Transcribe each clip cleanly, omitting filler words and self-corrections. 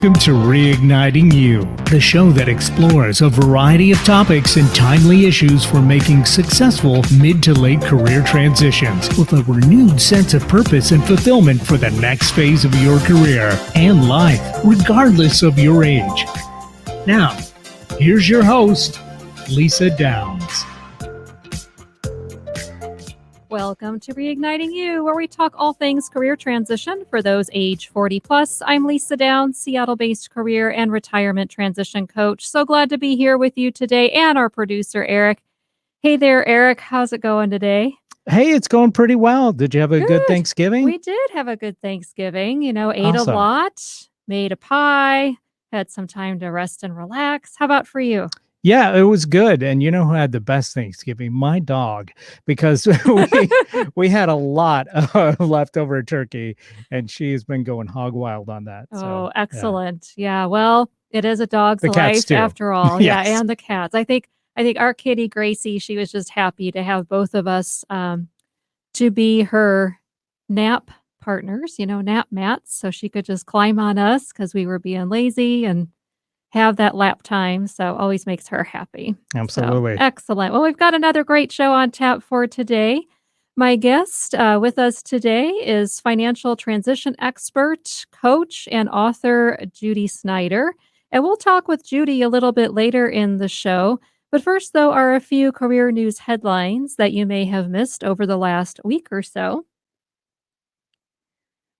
Welcome to Reigniting You, the show that explores a variety of topics and timely issues for making successful mid to late career transitions with a renewed sense of purpose and fulfillment for the next phase of your career and life, regardless of your age. Now, here's your host, Lisa Downs. Welcome to Reigniting You, where we talk all things career transition for those age 40 plus. I'm Lisa Downs, Seattle-based career and retirement transition coach. So glad to be here with you today, and our producer, Eric. Hey there, Eric. How's it going today? Hey, it's going pretty well. Did you have a good Thanksgiving? We did have a good Thanksgiving. Ate Awesome. a lot, made a pie, had some time to rest and relax. How about for you? Yeah, it was good. And you know who had the best Thanksgiving? My dog, because we had a lot of leftover turkey, and she has been going hog wild on that. Oh, excellent. Yeah, well, it is a dog's The cats life too. after all. Yes. Yeah, and the cats. I think our kitty Gracie, she was just happy to have both of us to be her nap partners, nap mats, so she could just climb on us because we were being lazy and have that lap time. So always makes her happy. Absolutely. So, excellent. Well, we've got another great show on tap for today. My guest with us today is financial transition expert, coach, and author Judy Snyder. And we'll talk with Judy a little bit later in the show. But first, though, are a few career news headlines that you may have missed over the last week or so.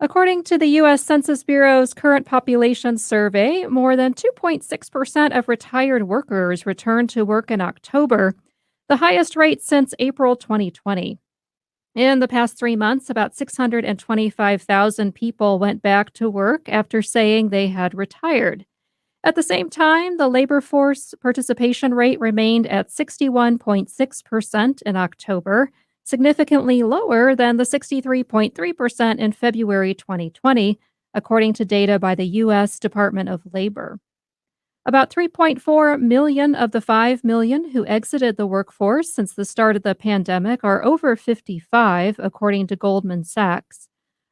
According to the U.S. Census Bureau's current population survey, more than 2.6% of retired workers returned to work in October, the highest rate since April 2020. In the past 3 months, about 625,000 people went back to work after saying they had retired. At the same time, the labor force participation rate remained at 61.6% in October, significantly lower than the 63.3% in February 2020, according to data by the U.S. Department of Labor. About 3.4 million of the 5 million who exited the workforce since the start of the pandemic are over 55, according to Goldman Sachs.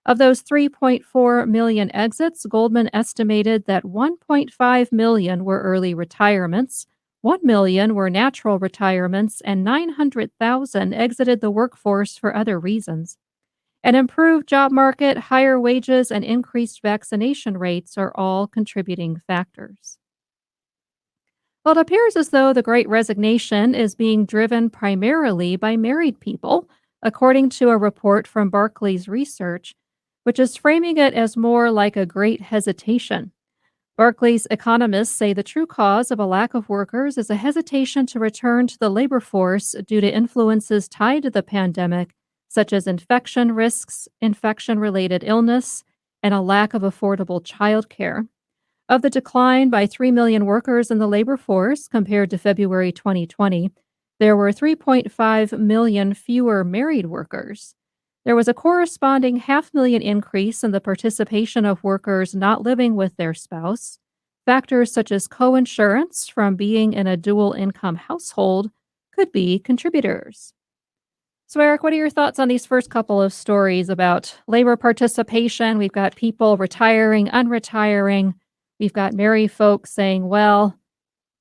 Of those 3.4 million exits, Goldman estimated that 1.5 million were early retirements, 1 million were natural retirements, and 900,000 exited the workforce for other reasons. An improved job market, higher wages, and increased vaccination rates are all contributing factors. Well, it appears as though the Great Resignation is being driven primarily by married people, according to a report from Barclays Research, which is framing it as more like a great hesitation. Barclays economists say the true cause of a lack of workers is a hesitation to return to the labor force due to influences tied to the pandemic, such as infection risks, infection-related illness, and a lack of affordable childcare. Of the decline by 3 million workers in the labor force compared to February 2020, there were 3.5 million fewer married workers. There was a corresponding 500,000 increase in the participation of workers not living with their spouse. Factors such as coinsurance from being in a dual income household could be contributors. So, Eric, what are your thoughts on these first couple of stories about labor participation? We've got people retiring, unretiring. We've got married folks saying, well,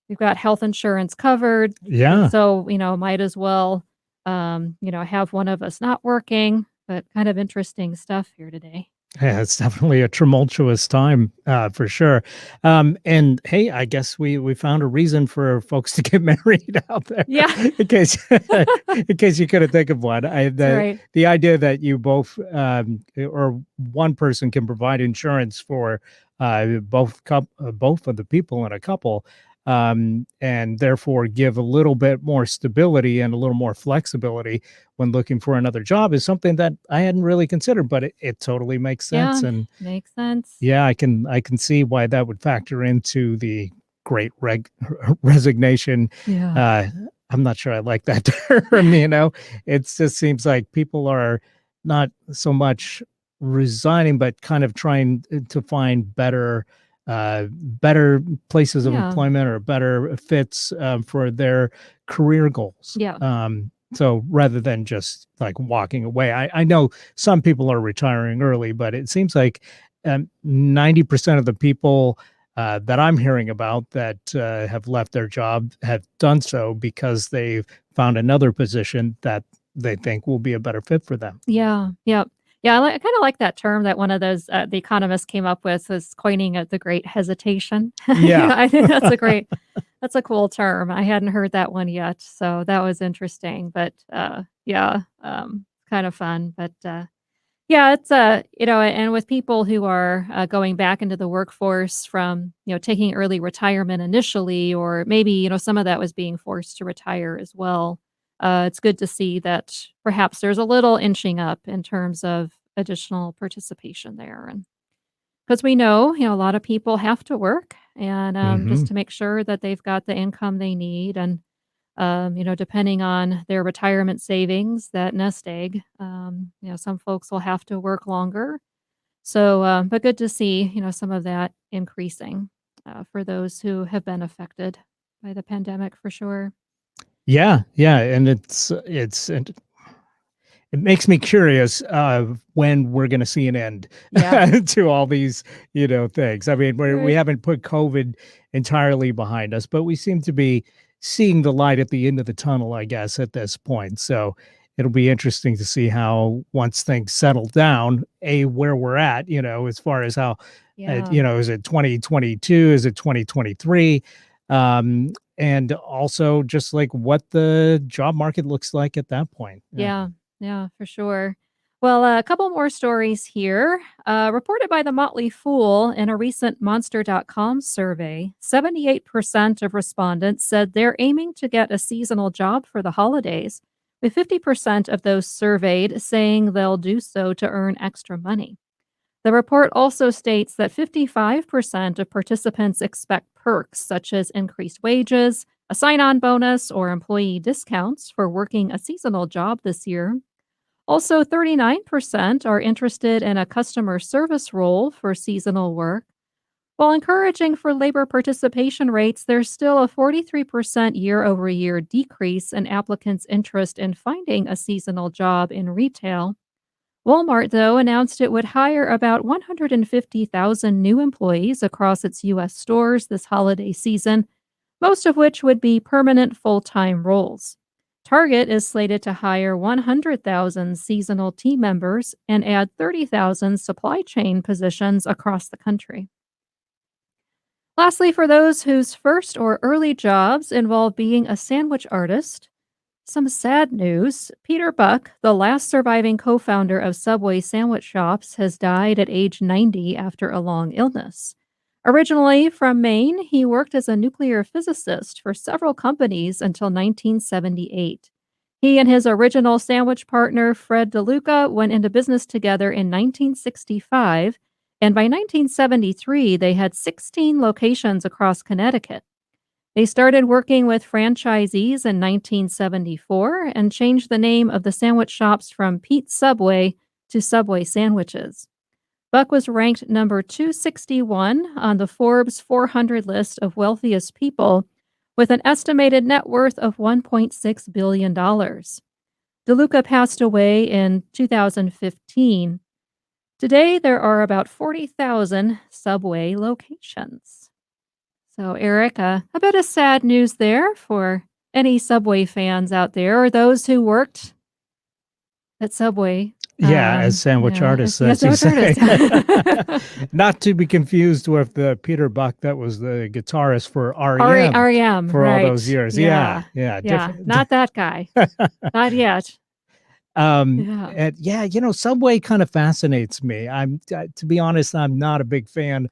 we've got health insurance covered. Yeah. So, might as well, have one of us not working, but kind of interesting stuff here today. Yeah, it's definitely a tumultuous time for sure. And hey, I guess we found a reason for folks to get married out there. Yeah. in case you couldn't think of one. Right. The idea that you both or one person can provide insurance for both of the people in a couple. And therefore give a little bit more stability and a little more flexibility when looking for another job is something that I hadn't really considered, but it totally makes sense. Yeah, And makes sense. yeah, I can see why that would factor into the great resignation. Yeah. I'm not sure I like that term, it just seems like people are not so much resigning, but kind of trying to find better places of Yeah. employment or better fits for their career goals. Yeah. So rather than just like walking away, I know some people are retiring early, but it seems like 90% of the people that I'm hearing about that have left their job have done so because they've found another position that they think will be a better fit for them. Yeah, yep. Yeah, I kinda like that term that one of those, the economists came up with, was coining it the great hesitation. Yeah. I think that's a cool term. I hadn't heard that one yet, so that was interesting, but, yeah, kind of fun, but, yeah, it's, and with people who are, going back into the workforce from, taking early retirement initially, or maybe, some of that was being forced to retire as well. It's good to see that perhaps there's a little inching up in terms of additional participation there. And because we know, a lot of people have to work and just Hmm. to make sure that they've got the income they need. And depending on their retirement savings, that nest egg, some folks will have to work longer. So, but good to see, some of that increasing for those who have been affected by the pandemic for sure. Yeah, yeah, and it makes me curious when we're going to see an end Yeah. to all these, things. I mean, we Right. haven't put COVID entirely behind us, but we seem to be seeing the light at the end of the tunnel, I guess, at this point. So it'll be interesting to see how once things settle down, where we're at, as far as how, Yeah. is it 2022? Is it 2023? Um, and also just like what the job market looks like at that point. Yeah. Yeah. Yeah, for sure. Well, a couple more stories here. Reported by the Motley Fool in a recent Monster.com survey, 78% of respondents said they're aiming to get a seasonal job for the holidays, with 50% of those surveyed saying they'll do so to earn extra money. The report also states that 55% of participants expect perks such as increased wages, a sign on bonus, or employee discounts for working a seasonal job this year. Also, 39% are interested in a customer service role for seasonal work. While encouraging for labor participation rates, there's still a 43% year over year decrease in applicants' interest in finding a seasonal job in retail. Walmart, though, announced it would hire about 150,000 new employees across its U.S. stores this holiday season, most of which would be permanent full time roles. Target is slated to hire 100,000 seasonal team members and add 30,000 supply chain positions across the country. Lastly, for those whose first or early jobs involve being a sandwich artist, some sad news. Peter Buck, the last surviving co founder of Subway sandwich shops, has died at age 90 after a long illness. Originally from Maine, he worked as a nuclear physicist for several companies until 1978. He and his original sandwich partner, Fred DeLuca, went into business together in 1965, and by 1973, they had 16 locations across Connecticut. They started working with franchisees in 1974 and changed the name of the sandwich shops from Pete's Subway to Subway Sandwiches. Buck was ranked number 261 on the Forbes 400 list of wealthiest people with an estimated net worth of $1.6 billion. DeLuca passed away in 2015. Today, there are about 40,000 Subway locations. So, Eric, a bit of sad news there for any Subway fans out there or those who worked at Subway. Yeah, as sandwich artists, Yeah, as you sandwich say. artists. Not to be confused with the Peter Buck that was the guitarist for REM REM, for all those right. years. Yeah, Yeah. yeah, Yeah, different. not that guy. Not yet. Yeah. And yeah, Subway kind of fascinates me. To be honest, I'm not a big fan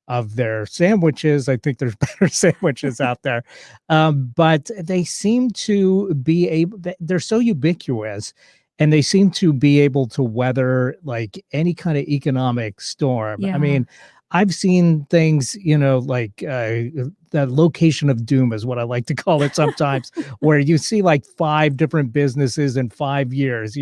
of their sandwiches. I think there's better sandwiches out there. But they seem to be they're so ubiquitous and they seem to be able to weather like any kind of economic storm. I Yeah. mean, I've seen things, like the location of doom is what I like to call it sometimes, where you see like 5 different businesses in 5 years,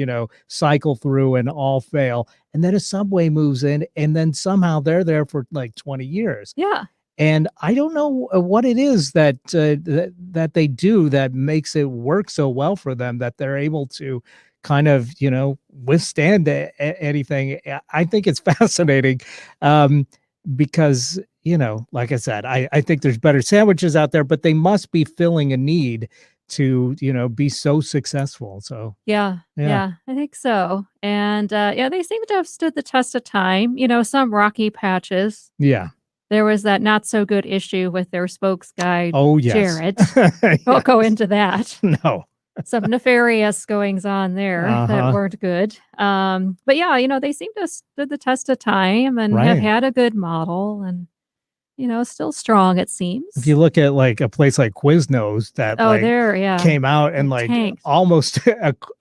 cycle through and all fail. And then a Subway moves in, and then somehow they're there for like 20 years. Yeah. And I don't know what it is that they do that makes it work so well for them that they're able to kind of withstand anything. I think it's fascinating, um, because like I said, I think there's better sandwiches out there, but they must be filling a need to, be so successful. So, Yeah, yeah. yeah, I think so. And yeah, they seem to have stood the test of time. Some rocky patches. Yeah. There was that not so good issue with their spokes guy, Oh, yes. Jared. Won't go Yes. into that. No. Some nefarious goings on there that Uh-huh. weren't good. But yeah, they seem to have stood the test of time and have Right. had a good model and, still strong, it If you seems. look at like a place like Quiznos that Oh, like there, yeah. came out and like Tanked. almost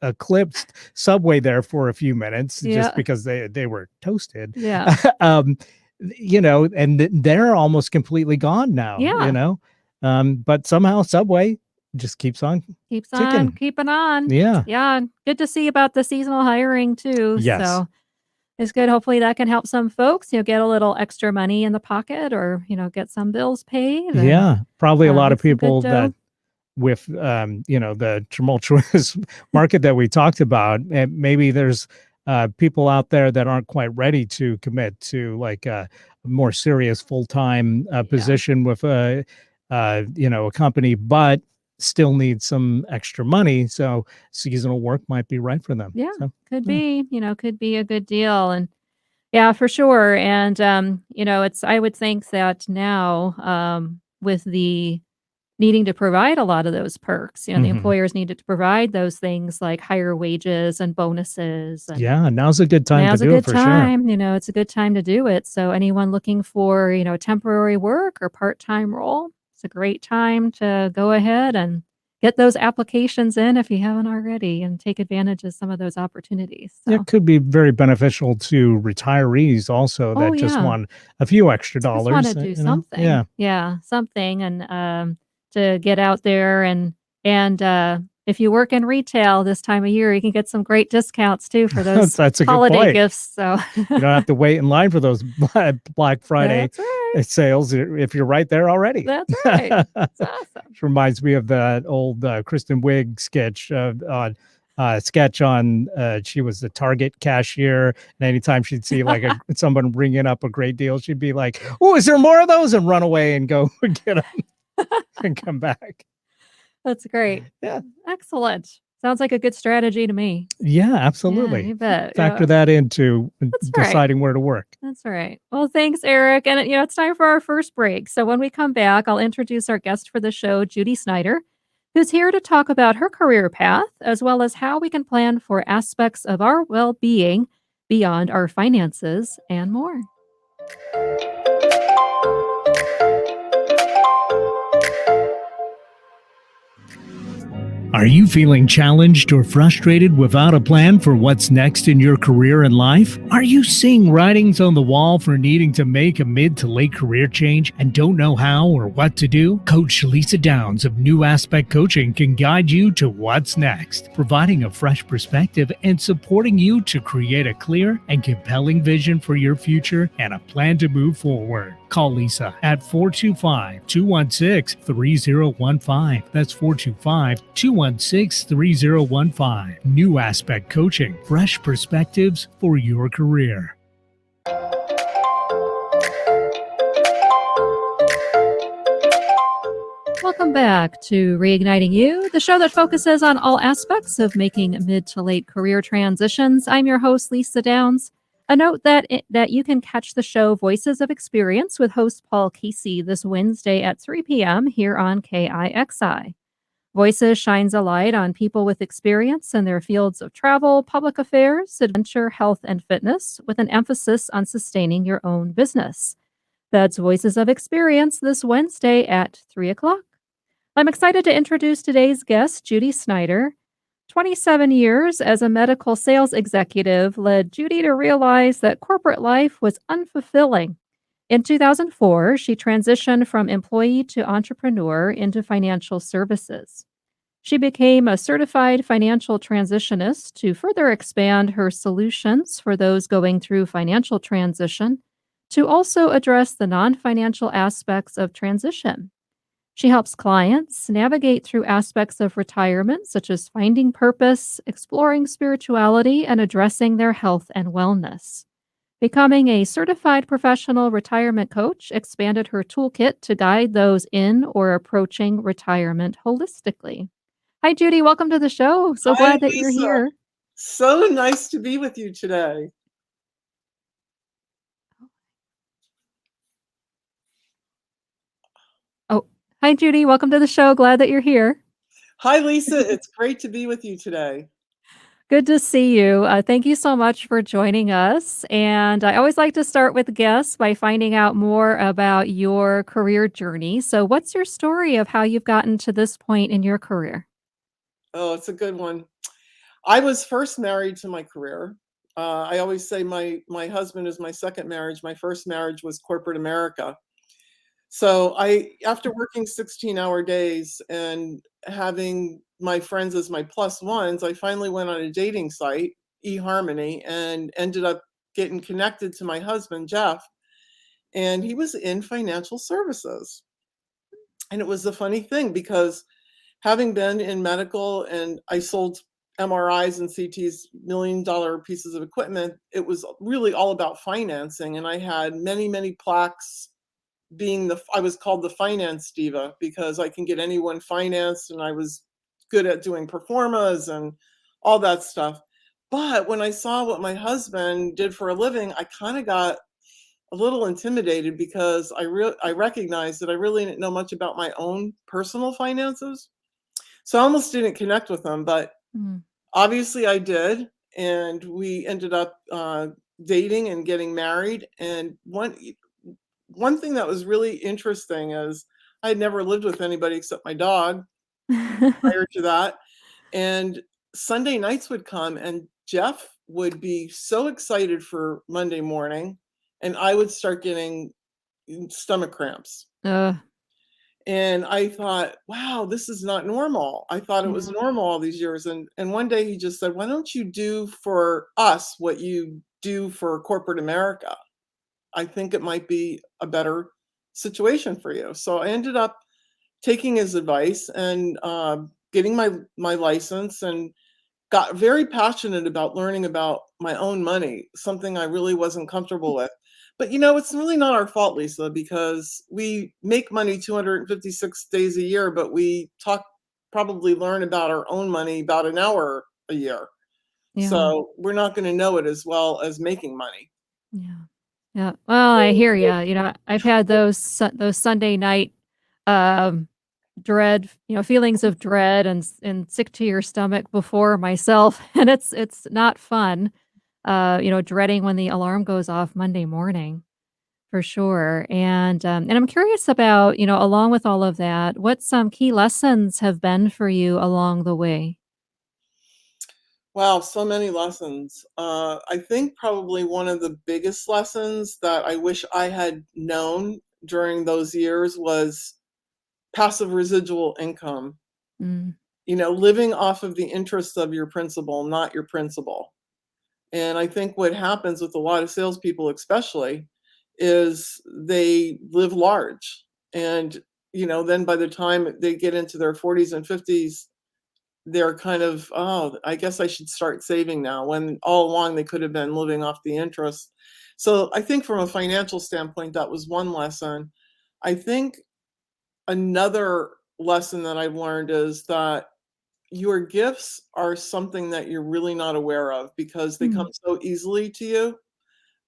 eclipsed Subway there for a few minutes just Yeah. because they were toasted. Yeah. um, and they're almost completely gone now, Yeah. but somehow Subway just keeps on Keeps on ticking. keeping on. Yeah. Yeah. And good to see about the seasonal hiring too. Yes. So it's good. Hopefully that can help some folks, get a little extra money in the pocket or, get some bills paid and Yeah. Probably a lot of make some good people dough. that with the tumultuous market that we talked about, and maybe there's people out there that aren't quite ready to commit to like a more serious full-time Yeah. position with a company, but still need some extra money, so seasonal work might be right for them. Yeah. So Could yeah. be, could be a good deal. And yeah, for sure. And I would think that now, with the needing to provide a lot of those perks, the Mhm. employers needed to provide those things like higher wages and bonuses and Yeah, now's a good time to now's a do it good for sure. time, it's a good time to do it. So anyone looking for, temporary work or part-time role, it's a great time to go ahead and get those applications in if you haven't already and take advantage of some of those opportunities. It So, could be very beneficial to retirees also oh that just yeah. want a few extra Just wanna dollars, do Yeah. something. Yeah, something and, to get out there and if you work in retail this time of year, you can get some great discounts too for those That's a good holiday point. gifts, so You don't have to wait in line for those Black Friday That's right. sales if you're right there already. That's right. It's awesome. Which reminds me of that old Kristen Wiig sketch on she was the Target cashier, and anytime she'd see like someone bringing up a great deal, she'd be like, "Oh, is there more of those?" and run away and go get them and come back. That's great. Yeah. Excellent. Sounds like a good strategy to me. Yeah, Yeah, absolutely. you bet. Factor Yeah. that into That's right. deciding where to work. That's right. Well, thanks, Eric. And, it's time for our first break. So when we come back, I'll introduce our guest for the show, Judy Snyder, who's here to talk about her career path, as well as how we can plan for aspects of our well being beyond our finances and more. Are you feeling challenged or frustrated without a plan for what's next in your career and life? Are you seeing writings on the wall for needing to make a mid to late career change and don't know how or what to do? Coach Lisa Downs of New Aspect Coaching can guide you to what's next, providing a fresh perspective and supporting you to create a clear and compelling vision for your future and a plan to move forward. Call Lisa at 425-216-3015. That's 425-216-3015. New Aspect Coaching, fresh perspectives for your career. Welcome back to Reigniting You, the show that focuses on all aspects of making mid to late career transitions. I'm your host, Lisa Downs. A note that you can catch the show Voices of Experience with host Paul Casey this Wednesday at 3 p.m. here on KIXI. Voices shines a light on people with experience in their fields of travel, public affairs, adventure, health, and fitness, with an emphasis on sustaining your own business. That's Voices of Experience this Wednesday at 3 o'clock. I'm excited to introduce today's guest, Judy Snyder. 27 years as a medical sales executive led Judy to realize that corporate life was unfulfilling. In 2004, she transitioned from employee to entrepreneur into financial services. She became a certified financial transitionist to further expand her solutions for those going through financial transition, to also address the non financial aspects of transition. She helps clients navigate through aspects of retirement, such as finding purpose, exploring spirituality, and addressing their health and wellness. Becoming a certified professional retirement coach expanded her toolkit to guide those in or approaching retirement holistically. Hi, Judy. Welcome to the show. So Hi, glad that you're Lisa. here. So nice to be with you today. Oh, hi, Judy. Welcome to the show. Glad that you're here. Hi, Lisa. It's great to be with you today. Good to see you. Thank you so much for joining us. And I always like to start with guests by finding out more about your career journey. So, what's your story of how you've gotten to this point in your career? Oh, it's a good one. I was first married to my career. I always say my husband is my second marriage. My first marriage was corporate America. So after working 16-hour days and having my friends as my plus ones, I finally went on a dating site, eHarmony, and ended up getting connected to my husband, Jeff, and he was in financial services. And it was a funny thing because having been in medical and I sold MRIs and CTs, $1 million pieces of equipment, it was really all about financing. And I had many, many plaques I was called the finance diva because I can get anyone financed and I was good at doing performas and all that stuff. But when I saw what my husband did for a living, I kind of got a little intimidated because I recognized that I really didn't know much about my own personal finances. So I almost didn't connect with him, but Mm. obviously I did. And we ended up dating and getting married. And one thing that was really interesting is I had never lived with anybody except my dog prior to that. And Sunday nights would come and Jeff would be so excited for Monday morning and I would start getting stomach cramps. uh, And I thought, wow, this is not normal. I thought it was yeah. normal all these years. And one day he just said, why don't you do for us what you do for corporate America? I think it might be a better situation for you. So I ended up taking his advice and getting my license and got very passionate about learning about my own money, something I really wasn't comfortable with. But it's really not our fault, Lisa, because we make money 256 days a year, but we probably learn about our own money about an hour a year. Yeah. So we're not going to know it as well as making money. Yeah. Yeah. Well, I hear you. I've had those Sunday night um dread, feelings of dread and sick to your stomach before myself, and it's not fun. Dreading when the alarm goes off Monday morning for sure. And I'm curious about, along with all of that, what some key lessons have been for you along the way. Wow, so many lessons. I think probably one of the biggest lessons that I wish I had known during those years was passive residual income. Mm. Living off of the interest of your principal, not your principal. And I think what happens with a lot of salespeople, especially, is they live large. And, then by the time they get into their 40s and 50s, they're kind of, oh, I guess I should start saving now, when all along they could have been living off the interest. So I think from a financial standpoint, that was one lesson. I think another lesson that I've learned is that your gifts are something that you're really not aware of because they come Mm. so easily to you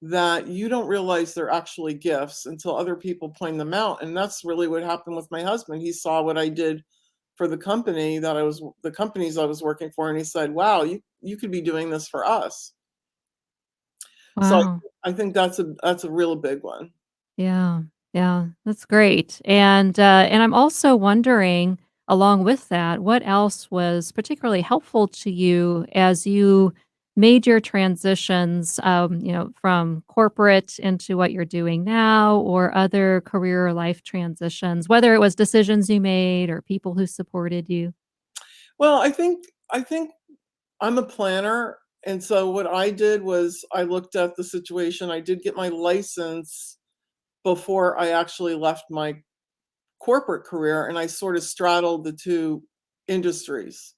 that you don't realize they're actually gifts until other people point them out. And that's really what happened with my husband. He saw what I did for the companies I was working for, and he said, wow, you could be doing this for us. So Wow. I think that's a real big one. Yeah. Yeah. That's great. And I'm also wondering, along with that, what else was particularly helpful to you as you made your transitions, from corporate into what you're doing now, or other career or life transitions, whether it was decisions you made or people who supported you. Well, I think I'm a planner, and so what I did was I looked at the situation. I did get my license before I actually left my corporate career, and I sort of straddled the two industries.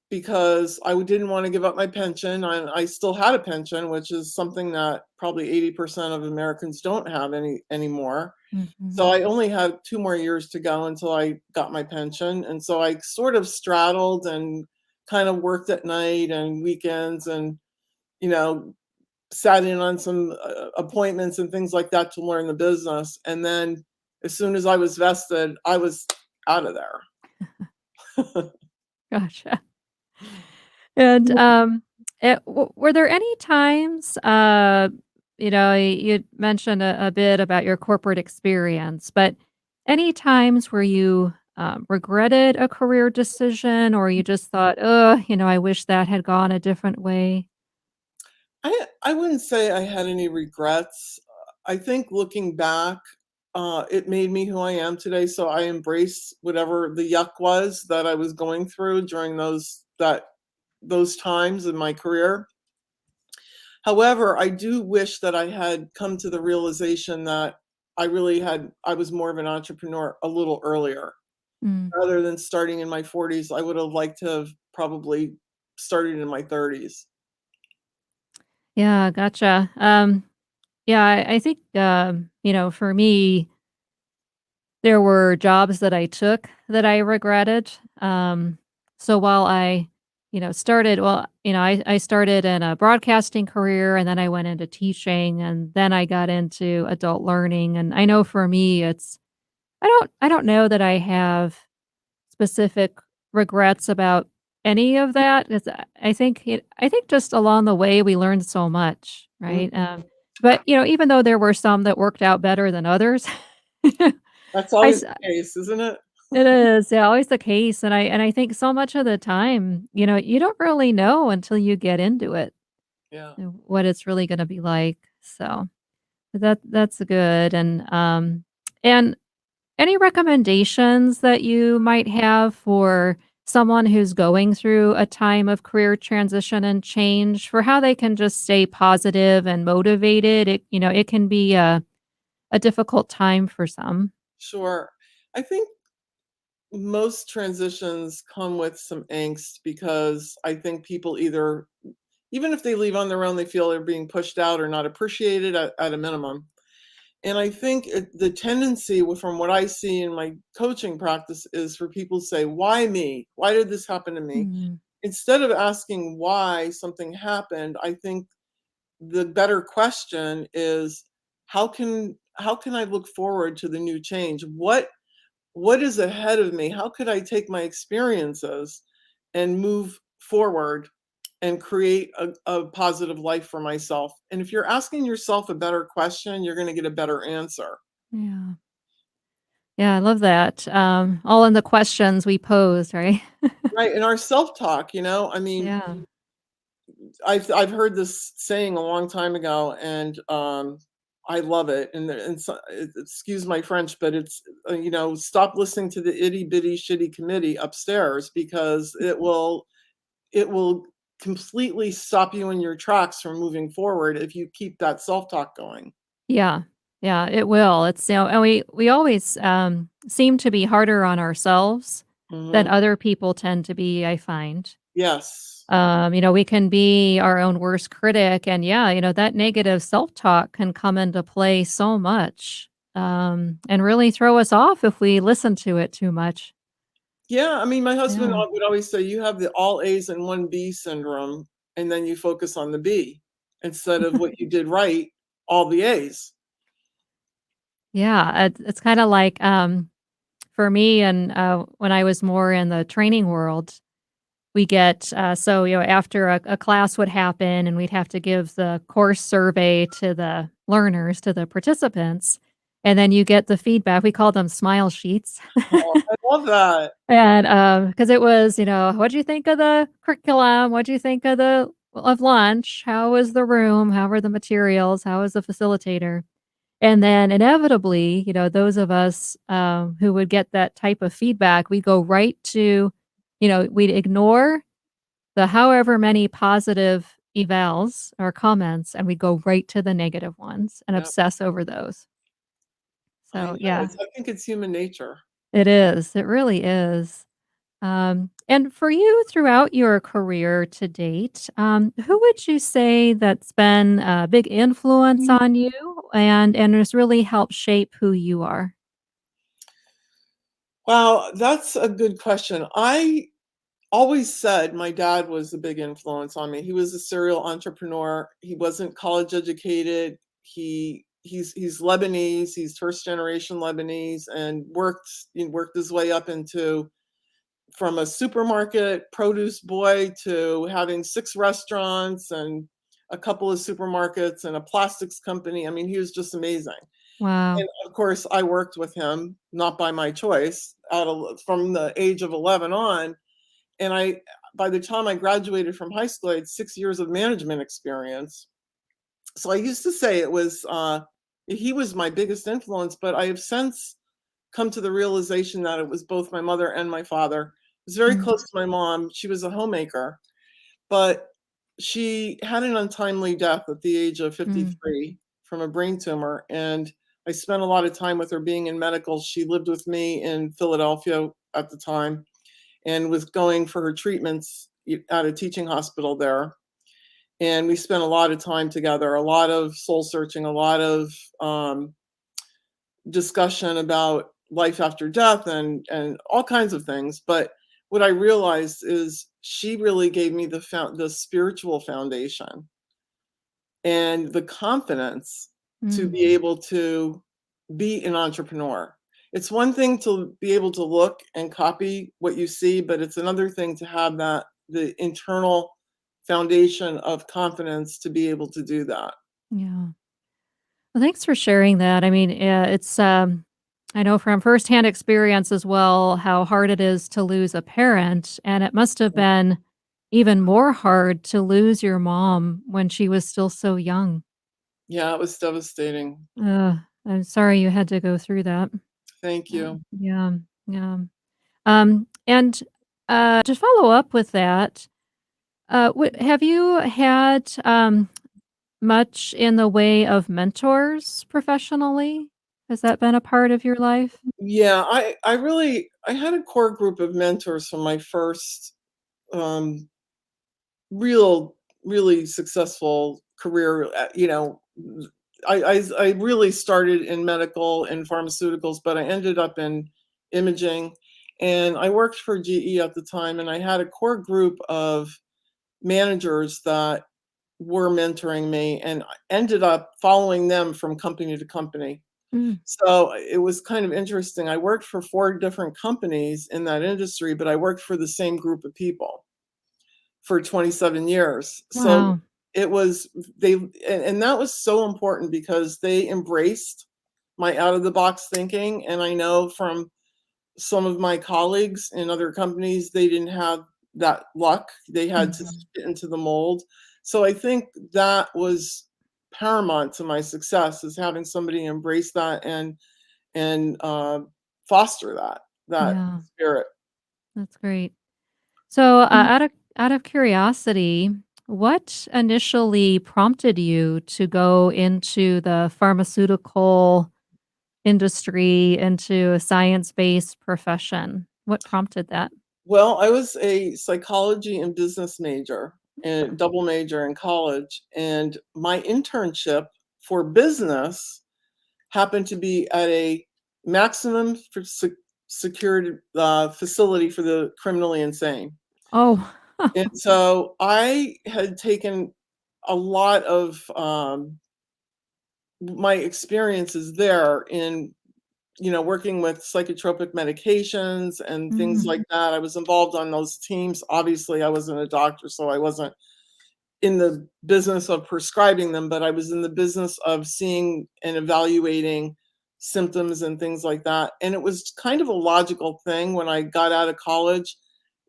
because I didn't want to give up my pension. I still had a pension, which is something that probably 80% of Americans don't have anymore. Mhm. So I only had 2 more years to go until I got my pension, and so I sort of straddled and kind of worked at night and weekends and, you know, sat in on some, appointments and things like that to learn the business, and then as soon as I was vested, I was out of there. Gotcha. And, were there any times, you mentioned a bit about your corporate experience, but any times where you, regretted a career decision or you just thought, "Ugh, I wish that had gone a different way?" I wouldn't say I had any regrets. I think looking back, it made me who I am today, so I embrace whatever the yuck was that I was going through during those times in my career. However, I do wish that I had come to the realization that I was more of an entrepreneur a little earlier. Mm. Rather than starting in my 40s, I would have liked to have probably started in my 30s. Yeah, gotcha. Yeah, I think, for me, there were jobs that I took that I regretted. So while I started in a broadcasting career and then I went into teaching and then I got into adult learning. And I know for me, I don't know that I have specific regrets about any of that. I think just along the way we learned so much, right? Mhm. But even though there were some that worked out better than others, That's I always s the case, isn't it? it is, yeah, always the case, and I think so much of the time, you don't really know until you get into it, Yeah. what it's really gonna be like, so that's good, and any recommendations that you might have for someone who's going through a time of career transition and change for how they can just stay positive and motivated? It can be a difficult time for some. Sure. I think most transitions come with some angst because I think people either even if they leave on their own, they feel they're being pushed out or not appreciated at a minimum. And I think the tendency from what I see in my coaching practice is for people to say, "Why me? Why did this happen to me?" Mm, Instead of asking why something happened, I think the better question is how can I look forward to the new change? What is ahead of me? How could I take my experiences and move forward and create a positive life for myself? And if you're asking yourself a better question, you're going to get a better answer. yeah. Yeah, I love that. All in the questions we posed, right? Right. And our self-talk, I mean, Yeah. I've heard this saying a long time ago, and I love it. And so, excuse my French, but it's stop listening to the itty bitty shitty committee upstairs because it will completely stop you in your tracks from moving forward if you keep that self talk going. Yeah. Yeah, it will. And we always, seem to be harder on ourselves than Hmm. other people tend to be, I find. Yes. We can be our own worst critic, and yeah, that negative self-talk can come into play so much, and really throw us off if we listen to it too much. Yeah. I mean, my husband Yeah. would always say, you have the all A's and one B syndrome, and then you focus on the B instead of what you did right, all the A's. Yeah, it's kinda like, for me and, when I was more in the training world, we get, after a class would happen and we'd have to give the course survey to the learners, to the participants, and then you get the feedback. We call them smile sheets. Oh, I love that. And, because it was, "What'd you think of the curriculum? What'd you think of lunch? How was the room? How were the materials? How was the facilitator?" And then inevitably, those of us, who would get that type of feedback, we go right to we'd ignore the however many positive evals or comments, and we go right to the negative ones and Yeah, obsess over those. I So, know. yeah, I think it's human nature. it is. It really is. And for you throughout your career to date, who would you say that's been a big influence on you and has really helped shape who you are? Wow, that's a good question. I always said my dad was a big influence on me. He was a serial entrepreneur. He wasn't college educated. He's Lebanese. He's first generation Lebanese and worked his way up into from a supermarket produce boy to having 6 restaurants and a couple of supermarkets and a plastics company. I mean, he was just amazing. Wow. And of course, I worked with him, not by my choice, from the age of 11 on. And by the time I graduated from high school, I had 6 years of management experience. So I used to say he was my biggest influence, but I have since come to the realization that it was both my mother and my father. I was very Mm, close to my mom. She was a homemaker, but she had an untimely death at the age of mm. 53 from a brain tumor. And I spent a lot of time with her being in medical. She lived with me in Philadelphia at the time and was going for her treatments at a teaching hospital there. And we spent a lot of time together, a lot of soul searching, a lot of discussion about life after death and all kinds of things. But what I realized is she really gave me the spiritual foundation and the confidence to Mm. be able to be an entrepreneur. It's one thing to be able to look and copy what you see, but it's another thing to have the internal foundation of confidence to be able to do that. Yeah. Well, thanks for sharing that. I mean, I know from firsthand experience as well how hard it is to lose a parent, and it must have been even more hard to lose your mom when she was still so young. Yeah, it was devastating. I'm sorry you had to go through that. Thank you. Yeah, yeah. And to follow up with that, have you had much in the way of mentors professionally? Has that been a part of your life? Yeah, I had a core group of mentors from my first um real really successful career. I really started in medical and pharmaceuticals, but I ended up in imaging, and I worked for GE at the time, and I had a core group of managers that were mentoring me, and I ended up following them from company to company. Mm. So it was kind of interesting. I worked for 4 different companies in that industry, but I worked for the same group of people for 27 years. So Wow. it was and that was so important because they embraced my out of the box thinking. And I know from some of my colleagues in other companies, they didn't have that luck. They had to Mhm. fit into the mold. So I think that was paramount to my success is having somebody embrace that and foster that Yeah, spirit. that's great. So, out of curiosity, what initially prompted you to go into the pharmaceutical industry, into a science-based profession? What prompted that? Well, I was a psychology and business major and double major in college, and my internship for business happened to be at a maximum secured facility for the criminally insane. Oh. And so I had taken a lot of my experiences there in working with psychotropic medications and things Mm, like that. I was involved on those teams. Obviously, I wasn't a doctor, so I wasn't in the business of prescribing them, but I was in the business of seeing and evaluating symptoms and things like that. And it was kind of a logical thing when I got out of college.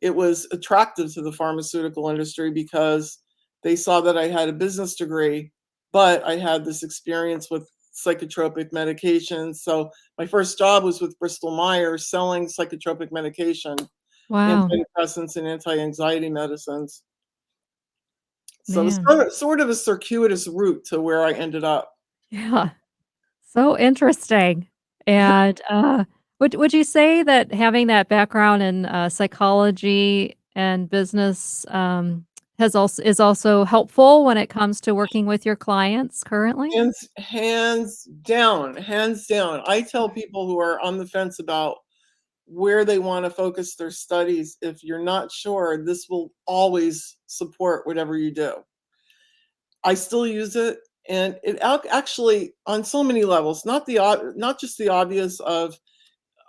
It was attractive to the pharmaceutical industry because they saw that I had a business degree, but I had this experience with psychotropic medications. So my first job was with Bristol Myers selling psychotropic medication, wow, antidepressants and anti-anxiety medicines. So it was man. sort of a circuitous route to where I ended up. Yeah, so interesting. And, Would you say that having that background in psychology and business is also helpful when it comes to working with your clients currently? Hands down, hands down. I tell people who are on the fence about where they want to focus their studies, if you're not sure, this will always support whatever you do. I still use it, and it actually on so many levels, not just the obvious of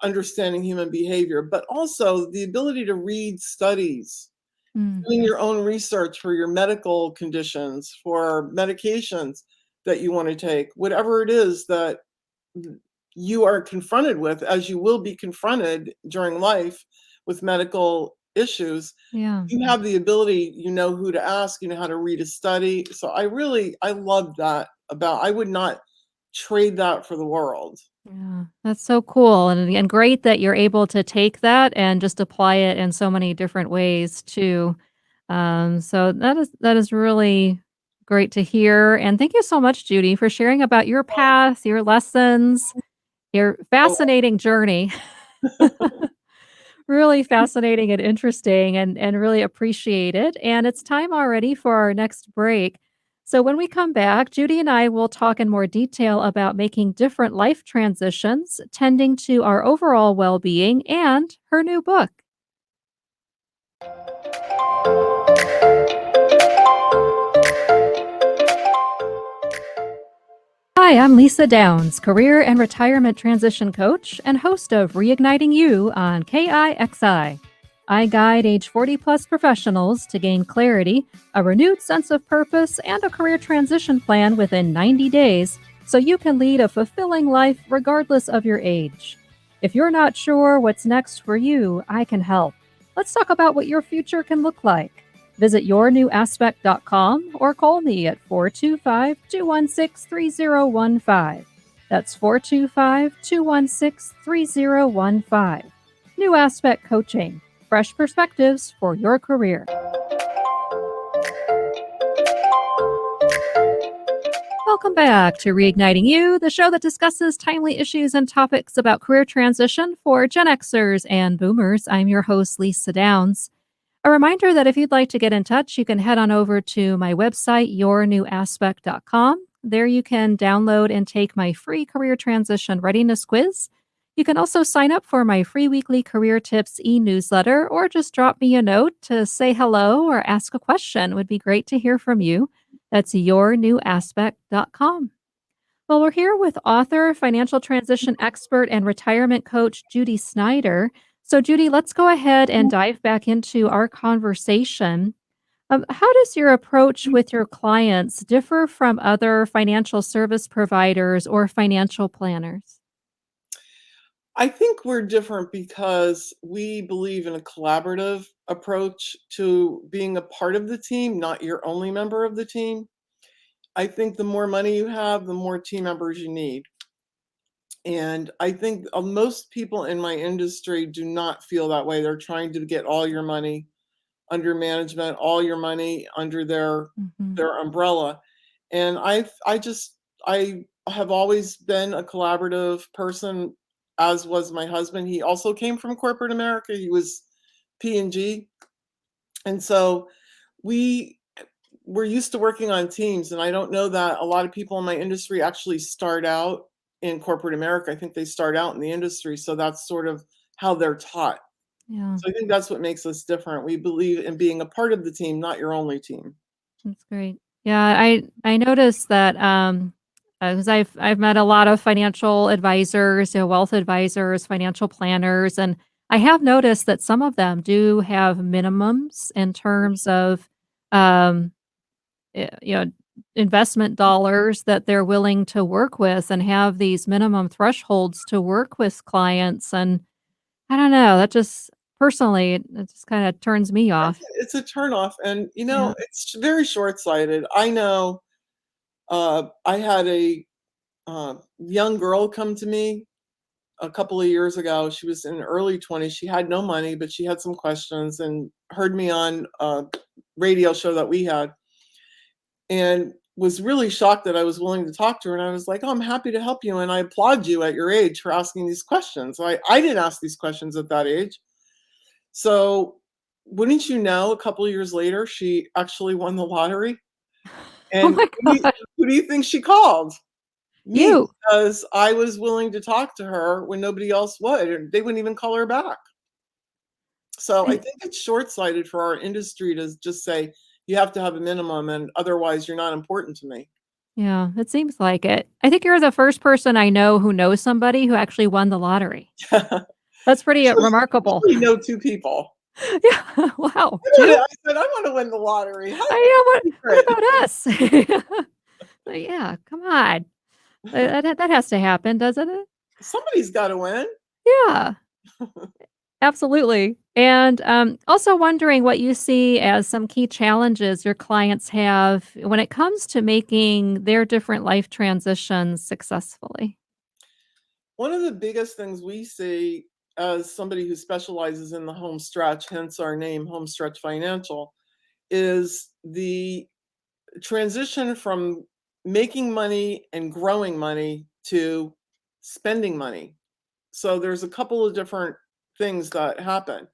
understanding human behavior, but also the ability to read studies, Mm, doing your own research for your medical conditions, for medications that you want to take, whatever it is that you are confronted with, as you will be confronted during life with medical issues. yeah. You have the ability, you know who to ask, you know how to read a study. So I love that about, I would not trade that for the world. Yeah, that's so cool and great that you're able to take that and just apply it in so many different ways too. So that is really great to hear. And thank you so much, Judy, for sharing about your path, your lessons, your Oh, fascinating journey. Really fascinating and interesting and really appreciate it. And it's time already for our next break. So when we come back, Judy and I will talk in more detail about making different life transitions, tending to our overall well-being, and her new book. Hi, I'm Lisa Downs, career and retirement transition coach and host of Reigniting You on KIXI. I guide age 40 plus professionals to gain clarity, a renewed sense of purpose, and a career transition plan within 90 days so you can lead a fulfilling life regardless of your age. If you're not sure what's next for you, I can help. Let's talk about what your future can look like. Visit yournewaspect.com or call me at 425 216 3015. That's 425 216 3015. New Aspect Coaching, fresh perspectives for your career. Welcome back to Reigniting You, the show that discusses timely issues and topics about career transition for Gen Xers and Boomers. I'm your host, Lisa Downs. A reminder that if you'd like to get in touch, you can head on over to my website, yournewaspect.com. There you can download and take my free career transition readiness quiz. You can also sign up for my free weekly career tips e-newsletter or just drop me a note to say hello or ask a question. It would be great to hear from you. That's yournewaspect.com. Well, we're here with author, financial transition expert, and retirement coach Judy Snyder. So, Judy, let's go ahead and dive back into our conversation. How does your approach with your clients differ from other financial service providers or financial planners? I think we're different because we believe in a collaborative approach to being a part of the team, not your only member of the team. I think the more money you have, the more team members you need. And I think most people in my industry do not feel that way. They're trying to get all your money under management, all your money under Hmm. their umbrella. And I have always been a collaborative person, as was my husband. He also came from corporate America. He was P&G. And so we we're used to working on teams, and I don't know that a lot of people in my industry actually start out in corporate America. I think they start out in the industry, so that's sort of how they're taught. Yeah, So I think that's what makes us different. We believe in being a part of the team, not your only team. that's great. Yeah, I noticed that because I've met a lot of financial advisors, wealth advisors, financial planners, and I have noticed that some of them do have minimums in terms of um, you know, investment dollars that they're willing to work with and have these minimum thresholds to work with clients. And I don't know, that just personally, it just kind of turns me off. It's a turnoff, and Yeah. it's very short-sighted. I know. I had a young girl come to me a couple of years ago. She was in her early 20s. She had no money, but she had some questions and heard me on a radio show that we had. And was really shocked that I was willing to talk to her. And I was like, oh, I'm happy to help you. And I applaud you at your age for asking these questions. I didn't ask these questions at that age. So wouldn't you know, a couple of years later, she actually won the lottery. Oh And my God. who do you think she called? Me, You. because I was willing to talk to her when nobody else would, and they wouldn't even call her back. So I I- think it's short-sighted for our industry to just say, you have to have a minimum, and otherwise you're not important to me. Yeah, it seems like it. I think you're the first person I know who knows somebody who actually won the lottery. That's pretty remarkable. Actually know 2 people. Yeah. Wow. I 2? said, "I wanna win the lottery." How I know. What secret. about us? Yeah, come on. That has to happen, doesn't it? Somebody's gotta win. Yeah, absolutely. And also wondering what you see as some key challenges your clients have when it comes to making their different life transitions successfully. One of the biggest things we see as somebody who specializes in the home stretch, hence our name, HomeStretch Financial, is the transition from making money and growing money to spending money. So there's a couple of different things that happen.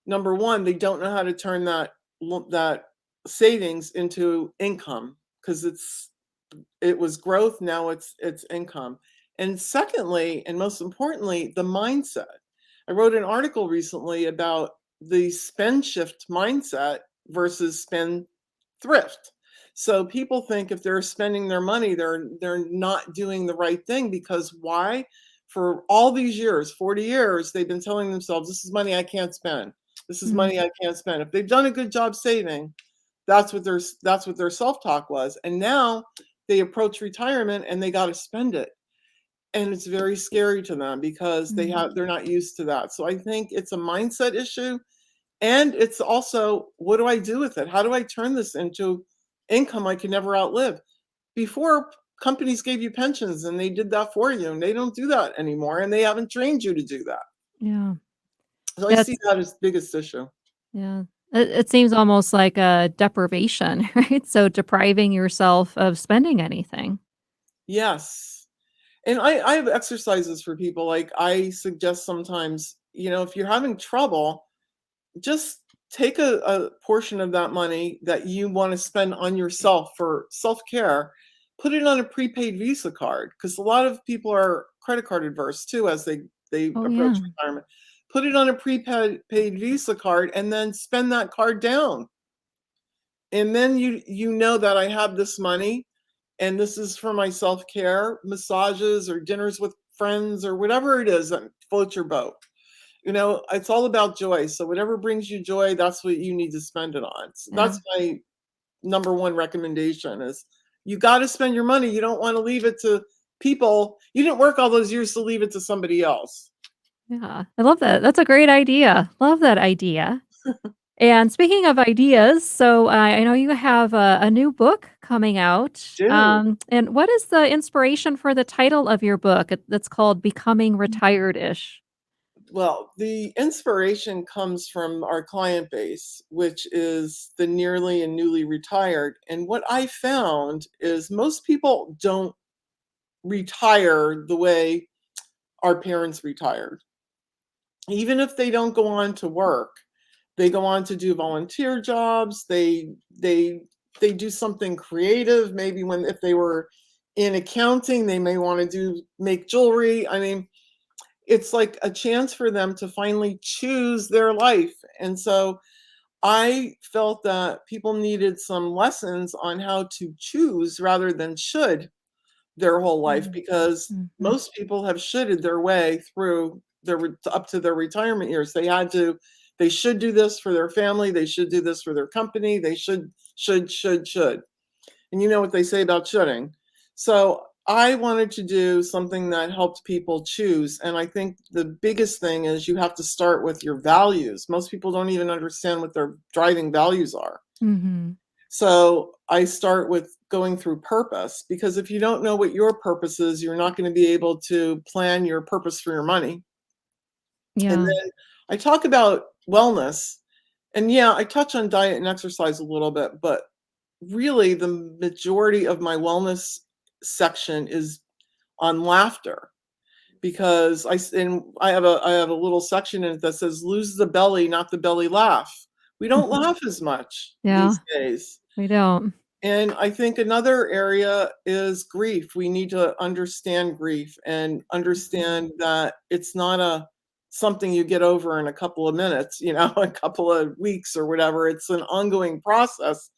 Number one, they don't know how to turn that savings into income because it was growth, now it's income. And secondly, and most importantly, the mindset. I wrote an article recently about the spend shift mindset versus spend thrift. So people think if they're spending their money, they're not doing the right thing because why? For all these years, 40 years, they've been telling themselves, this is money I can't spend. This is Mhm. money I can't spend. If they've done a good job saving, that's what their self-talk was. And now they approach retirement and they got to spend it. And it's very scary to them because Mm. they're not used to that. So I think it's a mindset issue. And it's also, what do I do with it? How do I turn this into income I can never outlive? Before, companies gave you pensions and they did that for you, and they don't do that anymore, and they haven't trained you to do that. Yeah. So I Yeah, see that as the biggest issue. yeah. It seems almost like a deprivation, right? So depriving yourself of spending anything. Yes. And I have exercises for people. Like I suggest sometimes, if you're having trouble, just take a portion of that money that you want to spend on yourself for self-care, put it on a prepaid Visa card because a lot of people are credit card adverse too as they Oh, approach yeah. retirement. Put it on a prepaid Visa card and then spend that card down. And then you know that I have this money and this is for my self-care, massages or dinners with friends or whatever it is that floats your boat. It's all about joy. So whatever brings you joy, that's what you need to spend it on. So Yeah. that's my number one recommendation is you got to spend your money. You don't want to leave it to people. You didn't work all those years to leave it to somebody else. Yeah. I love that. That's a great idea. Love that idea. And speaking of ideas, so I know you have a new book coming out. Do. And what is the inspiration for the title of your book? That's called Becoming Retired-ish. Well, the inspiration comes from our client base, which is the nearly and newly retired. And what I found is most people don't retire the way our parents retired. Even if they don't go on to work, they go on to do volunteer jobs. They do something creative. Maybe when if they were in accounting, they may want to make jewelry. I mean, it's like a chance for them to finally choose their life. And so I felt that people needed some lessons on how to choose rather than should their whole life because Mm-hmm. most people have shoulded their way through up to their retirement years. They should do this for their family, they should do this for their company, they should. And you know what they say about shoulding. So I wanted to do something that helped people choose. And I think the biggest thing is you have to start with your values. Most people don't even understand what their driving values are. Mm-hmm. So I start with going through purpose because if you don't know what your purpose is, you're not going to be able to plan your purpose for your money. And Yeah. then I talk about wellness. And yeah, I touch on diet and exercise a little bit, but really the majority of my wellness section is on laughter, because I have a little section in it that says lose the belly, not the belly laugh. We don't laugh as much Yeah, these days. we don't. And I think another area is grief. We need to understand grief and understand that it's not a something you get over in a couple of minutes, a couple of weeks or whatever. It's an ongoing process,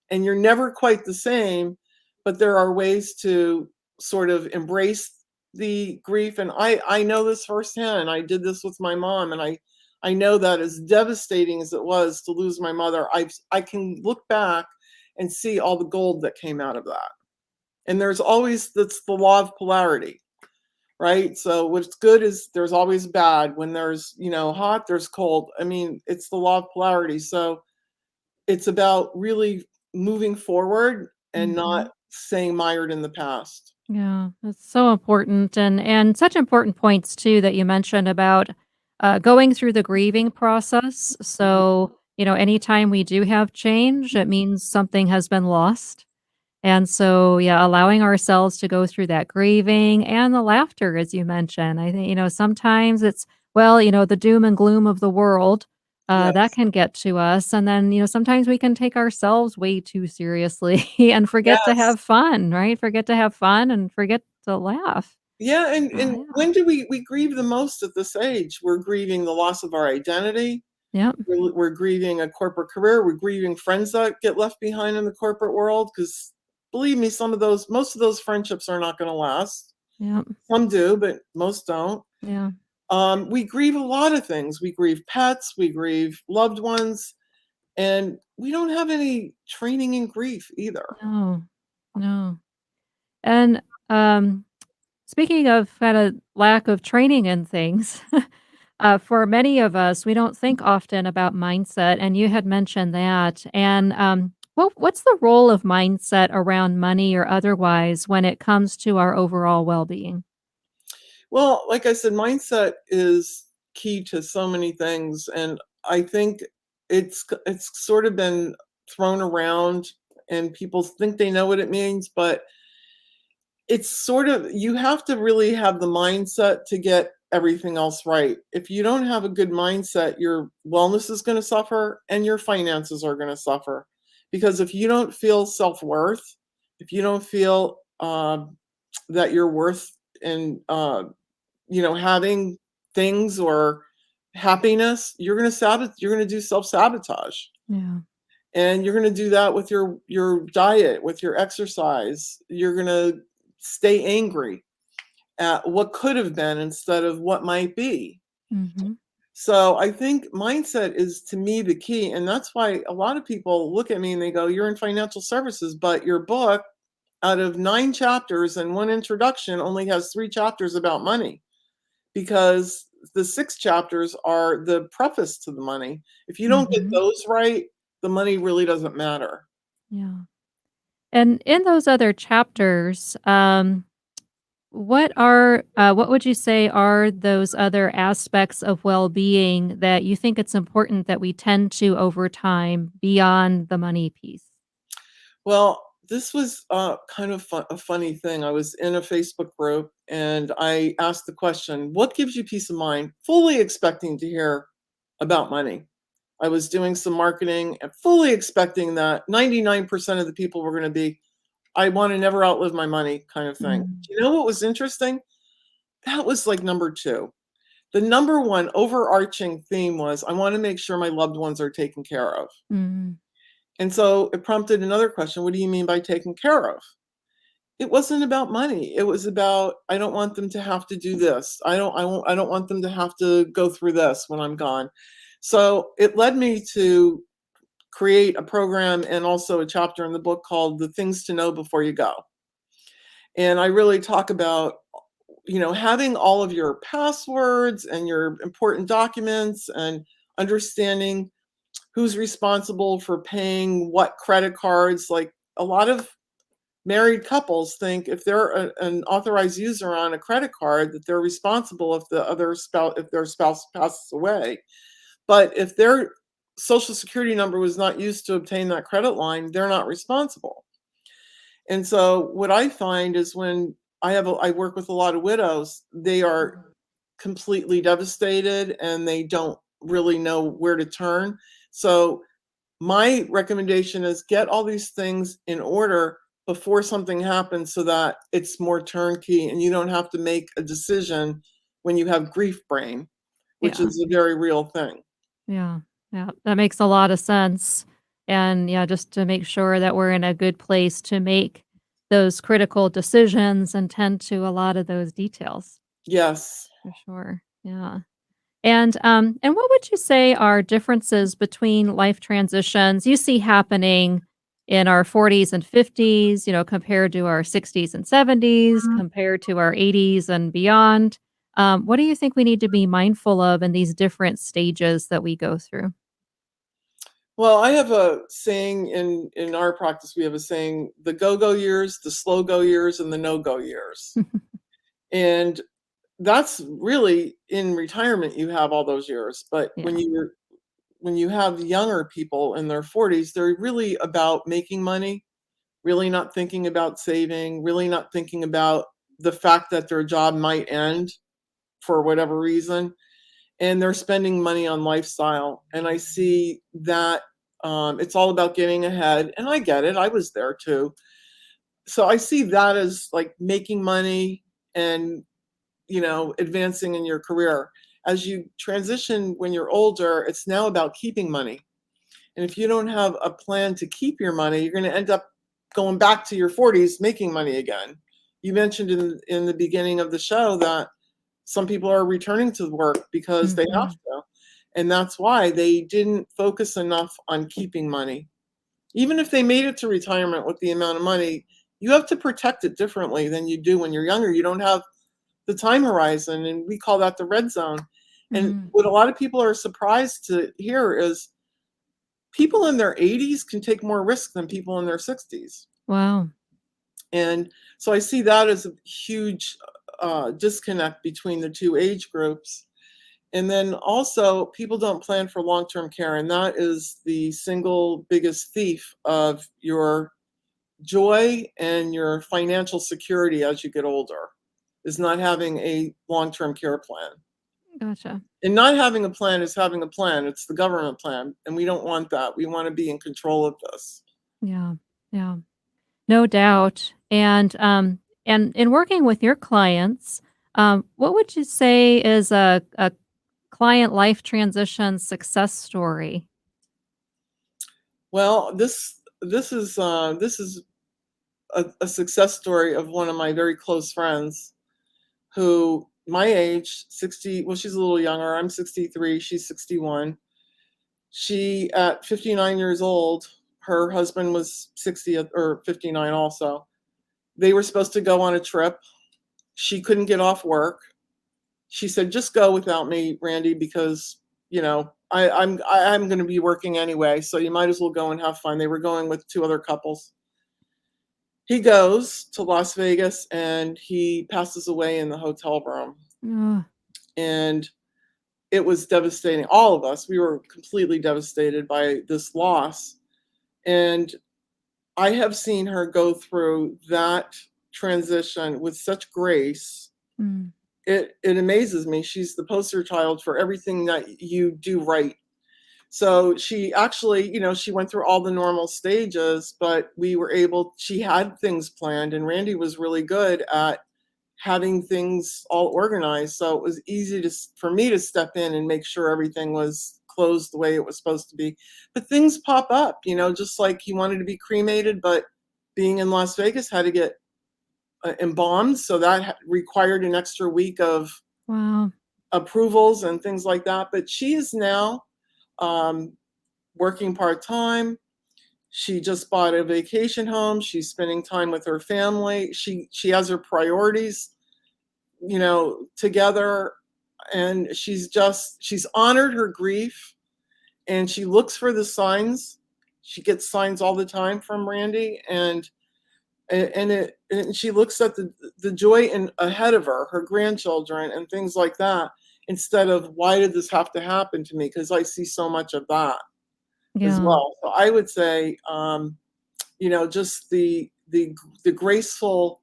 and you're never quite the same, but there are ways to sort of embrace the grief. And I know this firsthand. I did this with my mom, and I know that as devastating as it was to lose my mother, I can look back and see all the gold that came out of that. And that's the law of polarity, right? So what's good is there's always bad. When there's, hot, there's cold. I mean, it's the law of polarity. So it's about really moving forward and Mhm. not staying mired in the past. Yeah, that's so important, and such important points too that you mentioned about going through the grieving process. So, anytime we do have change, it means something has been lost. And so, yeah, allowing ourselves to go through that grieving and the laughter, as you mentioned. I think, sometimes it's, well, the doom and gloom of the world that Yes. can get to us. And then, sometimes we can take ourselves way too seriously and forget to Yes. have fun, right? Forget to have fun and forget to laugh. Yeah, and Yeah. when do we grieve the most at this age? We're grieving the loss of our identity. Yep. We're grieving a corporate career. We're grieving friends that get left behind in the corporate world, because believe me, most of those friendships are not going to last. Yep. Some do, but most don't. Yeah. We grieve a lot of things. We grieve pets, we grieve loved ones, and we don't have any training in grief either. No. No. And speaking of kind of lack of training in things, for many of us, we don't think often about mindset, and you had mentioned that. And what's the role of mindset around money or otherwise when it comes to our overall well-being? Well, like I said, mindset is key to so many things, and I think it's sort of been thrown around, and people think they know what it means, but it's sort of, you have to really have the mindset to get everything else right. If you don't have a good mindset, your wellness is going to suffer and your finances are going to suffer. Because if you don't feel self-worth, if you don't feel that you're worth and having things or happiness, you're going to do self-sabotage. Yeah. And you're going to do that with your diet, with your exercise. You're going to stay angry at what could have been instead of what might be. Mhm. So I think mindset is, to me, the key. And that's why a lot of people look at me and they go, "You're in financial services, but your book, out of 9 chapters and one introduction, only has 3 chapters about money." Because the 6 chapters are the preface to the money. If you don't get Mhm. those right, the money really doesn't matter. Yeah. And in those other chapters, what would you say are those other aspects of well-being that you think it's important that we tend to over time beyond the money piece? Well, this was kind of a funny thing. I was in a Facebook group and I asked the question, "What gives you peace of mind?" Fully expecting to hear about money. I was doing some marketing and fully expecting that 99% of the people were going to be, "I want to never outlive my money," kind of thing. Mm, Do you know what was interesting? That was like number two. The number one overarching theme was, "I want to make sure my loved ones are taken care of." mm, And so it prompted another question. What do you mean by taken care of? It wasn't about money. It was about, I don't want them to have to do this. I don't want them to have to go through this when I'm gone. So it led me to create a program and also a chapter in the book called The Things to Know Before You Go. And I really talk about, having all of your passwords and your important documents and understanding who's responsible for paying what credit cards. Like, a lot of married couples think if they're an authorized user on a credit card, that they're responsible if their spouse passes away. But if they're social security number was not used to obtain that credit line, they're not responsible. And so what I find is when I work with a lot of widows, they are completely devastated and they don't really know where to turn. So my recommendation is get all these things in order before something happens so that it's more turnkey and you don't have to make a decision when you have grief brain, which Yeah. is a very real thing. Yeah. Yeah. That makes a lot of sense. And yeah, just to make sure that we're in a good place to make those critical decisions and tend to a lot of those details. Yes. For sure. Yeah. And what would you say are differences between life transitions you see happening in our 40s and 50s, compared to our 60s and 70s, compared to our 80s and beyond? What do you think we need to be mindful of in these different stages that we go through? Well, I have a saying in our practice, we have a saying, the go-go years, the slow-go years, and the no-go years. And that's really in retirement, you have all those years. But Yeah. when you have younger people in their 40s, they're really about making money, really not thinking about saving, really not thinking about the fact that their job might end for whatever reason. And they're spending money on lifestyle. And I see that it's all about getting ahead. And I get it. I was there too. So I see that as like making money and, advancing in your career. As you transition when you're older, it's now about keeping money. And if you don't have a plan to keep your money, you're going to end up going back to your 40s making money again. You mentioned in the beginning of the show that some people are returning to work because they have Mhm. to. And that's why they didn't focus enough on keeping money. Even if they made it to retirement with the amount of money, you have to protect it differently than you do when you're younger. You don't have the time horizon, and we call that the red zone. And Mm. what a lot of people are surprised to hear is people in their 80s can take more risk than people in their 60s. Wow. And so I see that as a huge disconnect between the two age groups. And then also, people don't plan for long term care. And that is the single biggest thief of your joy and your financial security as you get older, is not having a long term care plan. Gotcha. And not having a plan is having a plan. It's the government plan. And we don't want that. We want to be in control of this. Yeah. Yeah. No doubt. And in working with your clients, what would you say is a client life transition success story? Well, this is a success story of one of my very close friends who my age, 60, well, she's a little younger. I'm 63, she's 61. She, at 59 years old, her husband was 60 or 59 also. They were supposed to go on a trip. She couldn't get off work. She said, "Just go without me, Randy, because I'm going to be working anyway, so you might as well go and have fun." They were going with two other couples. He goes to Las Vegas and he passes away in the hotel room. Ugh. And it was devastating. All of us, we were completely devastated by this loss. And I have seen her go through that transition with such grace. Mm. It amazes me. She's the poster child for everything that you do right. So she actually, she went through all the normal stages, but she had things planned, and Randy was really good at having things all organized. So it was easy for me to step in and make sure everything was closed the way it was supposed to be. But things pop up, just like he wanted to be cremated, but being in Las Vegas had to get embalmed. So that required an extra week of Wow. approvals and things like that. But she is now um, working part-time. She just bought a vacation home. She's spending time with her family. She has her priorities, together, and she's honored her grief, and she looks for the signs. She gets signs all the time from Randy, and she looks at the joy ahead of her grandchildren and things like that, instead of, why did this have to happen to me? Because I see so much of that. as Yeah. well. So I would say, just the graceful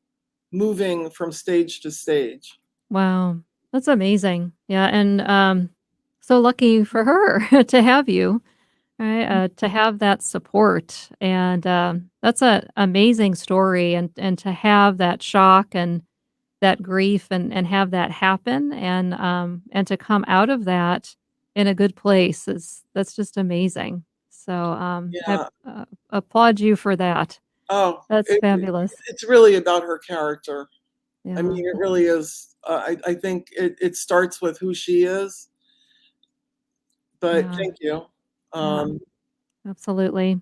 moving from stage to stage. Wow. That's amazing. Yeah, and, so lucky for her to have you, right? To have that support, and, that's a amazing story, and to have that shock and that grief and have that happen and to come out of that in a good place is that's just amazing. So, I, Yeah. applaud you for that. Oh, That's fabulous. it's really about her character. I Yeah, mean, it really is. I think it starts with who she is. But yeah, thank you. yeah, Um, absolutely.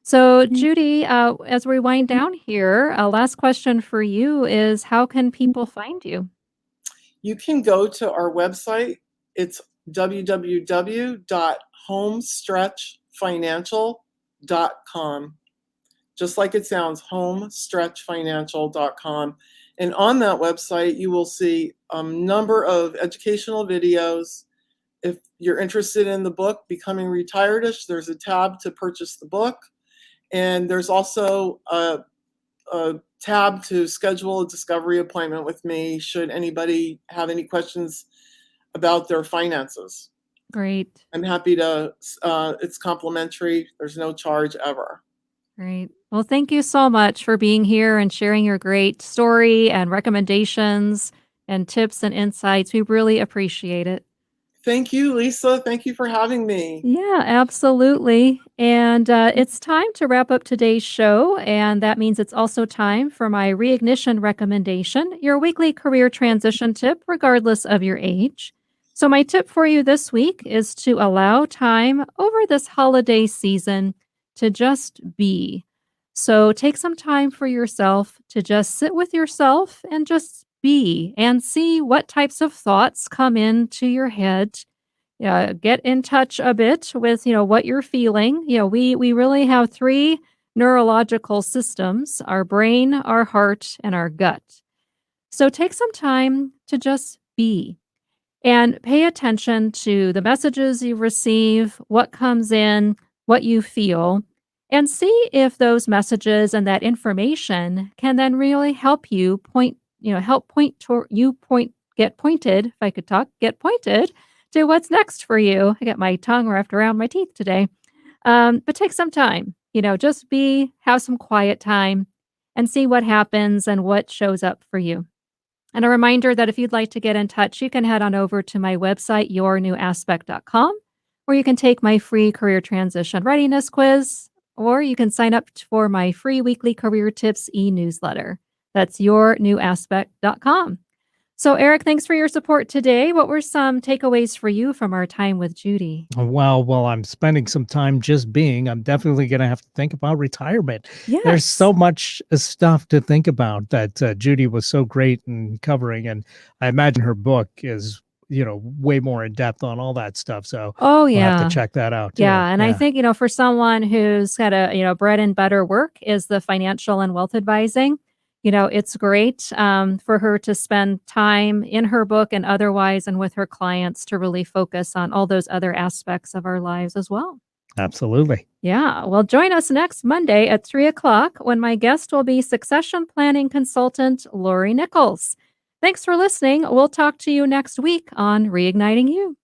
So, Judy, as we wind down here, a last question for you is how can people find you? you can go to our website. It's www.homestretchfinancial.com. Just like it sounds, homestretchfinancial.com. And on that website, you will see a number of educational videos. If you're interested in the book, Becoming Retiredish, there's a tab to purchase the book. And there's also a tab to schedule a discovery appointment with me should anybody have any questions about their finances. Great. I'm happy to, it's complimentary. There's no charge ever. Great. Well, thank you so much for being here and sharing your great story and recommendations and tips and insights. We really appreciate it. Thank you, Lisa. Thank you for having me. Yeah, absolutely. And it's time to wrap up today's show. And that means it's also time for my reignition recommendation, your weekly career transition tip, regardless of your age. So, my tip for you this week is to allow time over this holiday season to just be. So, take some time for yourself to just sit with yourself and just be and see what types of thoughts come into your head. Yeah, get in touch a bit with, what you're feeling. We really have three neurological systems: our brain, our heart, and our gut. So take some time to just be and pay attention to the messages you receive, what comes in, what you feel, and see if those messages and that information can then really help you help point toward you point get pointed, if I could talk, get pointed to what's next for you. I got my tongue wrapped around my teeth today. But take some time, just have some quiet time and see what happens and what shows up for you. And a reminder that if you'd like to get in touch, you can head on over to my website, yournewaspect.com, where you can take my free career transition readiness quiz, or you can sign up for my free weekly career tips e-newsletter. That's yournewaspect.com. So, Eric, thanks for your support today. What were some takeaways for you from our time with Judy? Well, I'm spending some time just being. I'm definitely going to have to think about retirement. There's Yes. so much stuff to think about that Judy was so great in covering. And I imagine her book is, way more in depth on all that stuff. So Oh, we'll have to yeah. check that out too. Yeah, and I Yeah, think, for someone who's got a, bread and butter work is the financial and wealth advising, it's great for her to spend time in her book and otherwise and with her clients to really focus on all those other aspects of our lives as well. absolutely. Yeah, well, join us next Monday at 3 o'clock when my guest will be succession planning consultant Laurie Nichols. Thanks for listening. We'll talk to you next week on Reigniting You.